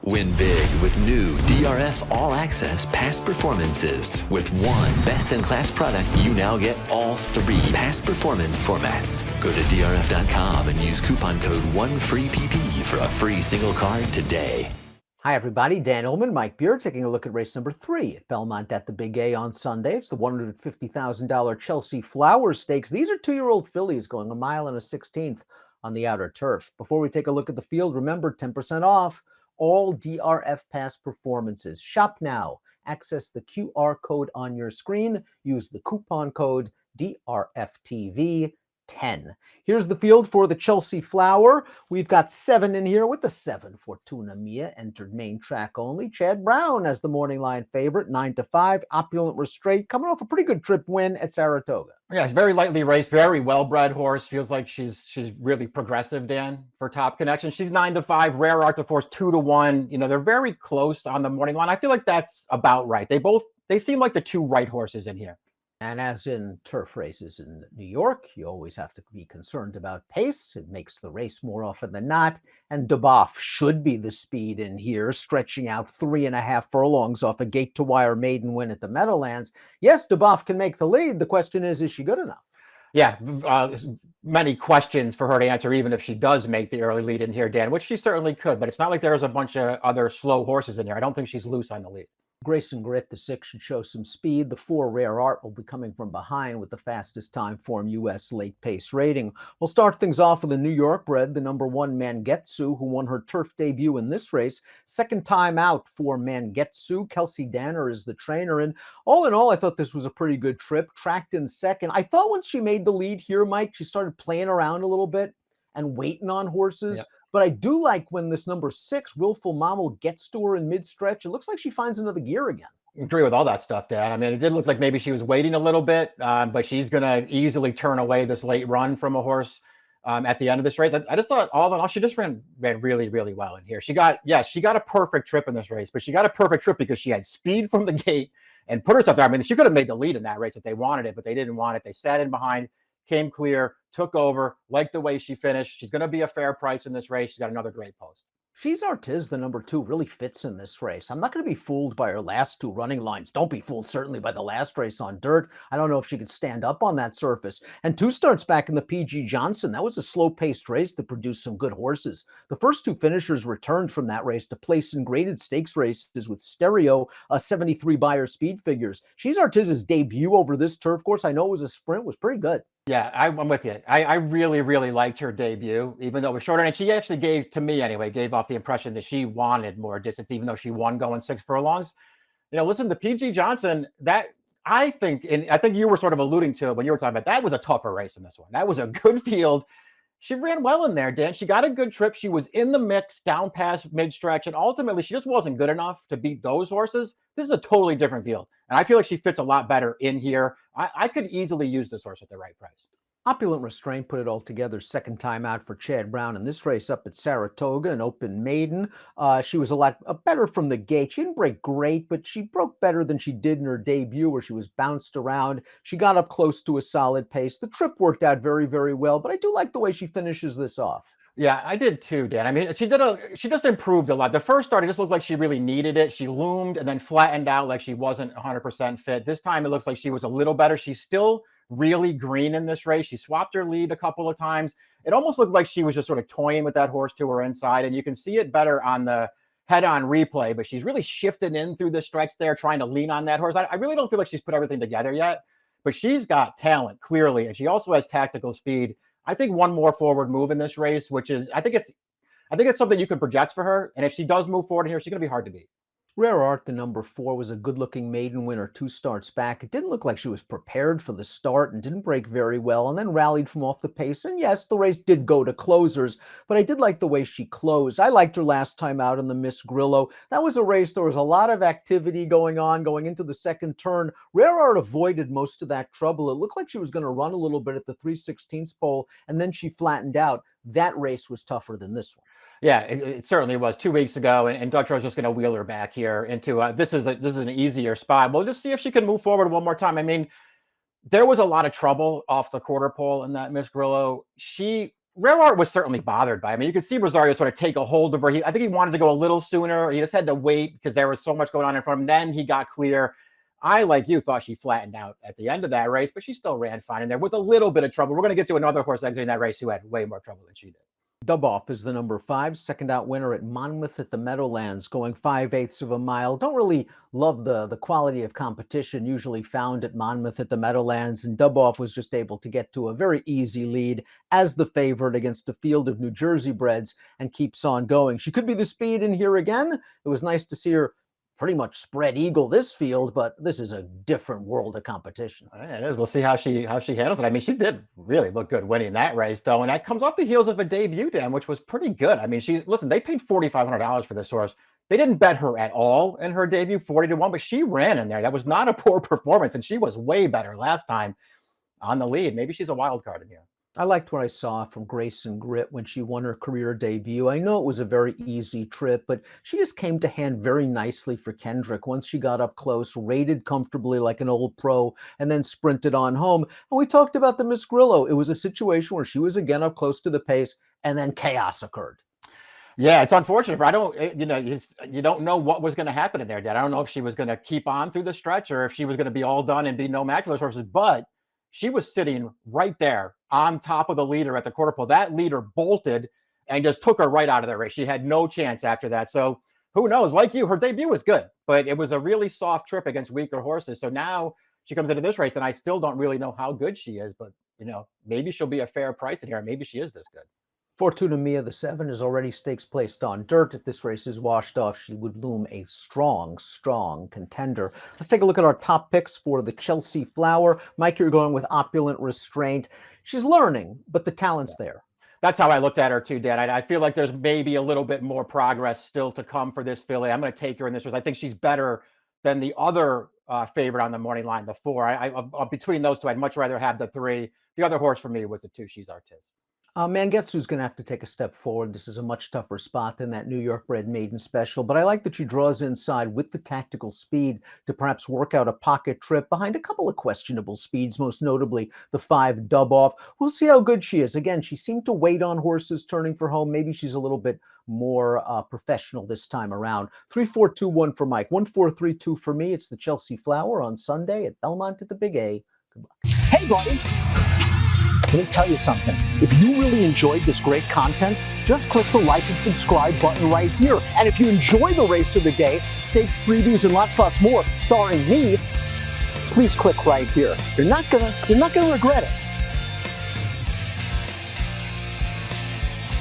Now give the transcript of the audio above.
Win big with new DRF All Access past performances. With one best-in-class product, you now get all three past performance formats. Go to DRF.com and use coupon code ONEFREEPP for a free single card today. Hi, everybody. Dan Illman, Mike Beard, taking a look at race number 3 at Belmont at the Big A on Sunday. It's the $150,000 Chelsey Flower Stakes. These are 2-year-old fillies going 1 mile and a 16th on the outer turf. Before we take a look at the field, remember 10% off all DRF past performances. Shop now. Access the QR code on your screen. Use the coupon code DRFTV. 10. Here's the field for the Chelsey Flower. We've got 7 in here with the 7 Fortuna Mia entered main track only. Chad Brown as the morning line favorite, 9-5. Opulent Restraint coming off a pretty good trip win at Saratoga. Yeah, it's very lightly raced, very well-bred horse. Feels like she's really progressive, Dan, for Top Connection. She's 9-5. Rare Art to Force 2-1. You know, they're very close on the morning line. I feel like that's about right. They seem like the 2 right horses in here. And as in turf races in New York, you always have to be concerned about pace. It makes the race more often than not. And Duboff should be the speed in here, stretching out 3.5 furlongs off a gate-to-wire maiden win at the Meadowlands. Yes, Duboff can make the lead. The question is she good enough? Yeah, many questions for her to answer, even if she does make the early lead in here, Dan, which she certainly could. But it's not like there's a bunch of other slow horses in here. I don't think she's loose on the lead. Grace and Grit, the 6, should show some speed. The 4, Rare Art, will be coming from behind with the fastest time form U.S. late pace rating. We'll start things off with a New York bred, the number 1 Mangetsu, who won her turf debut in this race. Second time out for Mangetsu. Kelsey Danner is the trainer. And all in all, I thought this was a pretty good trip. Tracked in second. I thought once she made the lead here, Mike, she started playing around a little bit and waiting on horses. Yep. But I do like when this number 6, Willful Mammal, gets to her in mid-stretch. It looks like she finds another gear again. I agree with all that stuff, Dan. I mean, it did look like maybe she was waiting a little bit, but she's going to easily turn away this late run from a horse at the end of this race. I just thought all in all, she just ran really, really well in here. She got a perfect trip in this race, but she got a perfect trip because she had speed from the gate and put herself there. I mean, she could have made the lead in that race if they wanted it, but they didn't want it. They sat in behind, came clear, took over, liked the way she finished. She's going to be a fair price in this race. She's got another great post. She's Artiz, the number 2, really fits in this race. I'm not going to be fooled by her last 2 running lines. Don't be fooled, certainly, by the last race on dirt. I don't know if she could stand up on that surface. And 2 starts back in the P.G. Johnson. That was a slow-paced race that produced some good horses. The first 2 finishers returned from that race to place in graded stakes races with stereo 73 Beyer speed figures. She's Artiz's debut over this turf course. I know it was a sprint, was pretty good. Yeah, I'm with you. I really, really liked her debut, even though it was shorter. And she actually gave off the impression that she wanted more distance, even though she won going 6 furlongs. You know, listen, the P.G. Johnson, that I think you were sort of alluding to it when you were talking about that was a tougher race in this one. That was a good field. She ran well in there, Dan. She got a good trip. She was in the mix down past mid-stretch, and ultimately she just wasn't good enough to beat those horses. This is a totally different field, and I feel like she fits a lot better in here. I could easily use this horse at the right price. Opulent Restraint put it all together second time out for Chad Brown in this race up at Saratoga, an open maiden. She was a lot better from the gate. She didn't break great, but she broke better than she did in her debut where she was bounced around. She got up close to a solid pace. The trip worked out very, very well, but I do like the way she finishes this off. Yeah, I did too, Dan. I mean, she just improved a lot. The first start, it just looked like she really needed it. She loomed and then flattened out like she wasn't 100% fit. This time, it looks like she was a little better. She's still really green in this race. She swapped her lead a couple of times. It almost looked like she was just sort of toying with that horse to her inside, and you can see it better on the head-on replay, but she's really shifted in through the stretch there, trying to lean on that horse. I really don't feel like she's put everything together yet, but she's got talent, clearly, and she also has tactical speed. I think one more forward move in this race, which is, I think it's something you can project for her, and if she does move forward in here, she's going to be hard to beat. Rare Art, the number 4, was a good-looking maiden winner 2 starts back. It didn't look like she was prepared for the start and didn't break very well, and then rallied from off the pace. And yes, the race did go to closers, but I did like the way she closed. I liked her last time out in the Miss Grillo. That was a race. There was a lot of activity going on going into the second turn. Rare Art avoided most of that trouble. It looked like she was going to run a little bit at the 3/16 pole, and then she flattened out. That race was tougher than this one. Yeah, it certainly was 2 weeks ago, and Dutro's just going to wheel her back here into this is an easier spot. We'll just see if she can move forward one more time. I mean, there was a lot of trouble off the quarter pole in that Miss Grillo. She Rare Art was certainly bothered by it. I mean, you could see Rosario sort of take a hold of her. I think he wanted to go a little sooner. He just had to wait because there was so much going on in front of him. Then he got clear. I, like you, thought she flattened out at the end of that race, but she still ran fine in there with a little bit of trouble. We're going to get to another horse exiting that race who had way more trouble than she did. Duboff is the number 5, second out winner at Monmouth at the Meadowlands, going 5/8 of a mile. Don't really love the quality of competition usually found at Monmouth at the Meadowlands, and Duboff was just able to get to a very easy lead as the favorite against a field of New Jersey breds and keeps on going. She could be the speed in here again. It was nice to see her pretty much spread eagle this field, but this is a different world of competition. It is. We'll see how she handles it. I mean, she did really look good winning that race, though, and that comes off the heels of a debut, Dan, which was pretty good. I mean, listen, they paid $4,500 for this horse. They didn't bet her at all in her debut, 40-1, but she ran in there. That was not a poor performance, and she was way better last time on the lead. Maybe she's a wild card in here. I liked what I saw from Grace and Grit when she won her career debut. I know it was a very easy trip, but she just came to hand very nicely for Kendrick once she got up close, rated comfortably like an old pro, and then sprinted on home. And we talked about the Miss Grillo. It was a situation where she was again up close to the pace, and then chaos occurred. Yeah, it's unfortunate. You don't know what was going to happen in there, Dad. I don't know if she was going to keep on through the stretch or if she was going to be all done and be no match for those horses, but she was sitting right there on top of the leader at the quarter pole. That leader bolted and just took her right out of the race. She had no chance after that. So who knows? Like you, her debut was good, but it was a really soft trip against weaker horses. So now she comes into this race, and I still don't really know how good she is, but maybe she'll be a fair price in here. Maybe she is this good. Fortuna Mia, the 7, is already stakes placed on dirt. If this race is washed off, she would loom a strong, strong contender. Let's take a look at our top picks for the Chelsey Flower. Mike, you're going with Opulent Restraint. She's learning, but the talent's there. That's how I looked at her too, Dan. I feel like there's maybe a little bit more progress still to come for this filly. I'm going to take her in this race. I think she's better than the other favorite on the morning line, the 4. Between those two, I'd much rather have the 3. The other horse for me was the 2. She's Artiz. Mangetsu's going to have to take a step forward. This is a much tougher spot than that New York bred maiden special, but I like that she draws inside with the tactical speed to perhaps work out a pocket trip behind a couple of questionable speeds, most notably the 5 Duboff. We'll see how good she is. Again, she seemed to wait on horses turning for home. Maybe she's a little bit more professional this time around. 3-4-2-1 for Mike, 1-4-3-2 for me. It's the Chelsey Flower on Sunday at Belmont at the Big A. Good luck. Hey, buddy. Let me tell you something. If you really enjoyed this great content, just click the like and subscribe button right here. And if you enjoy the race of the day, stakes previews and lots more starring me, please click right here. You're not gonna regret it.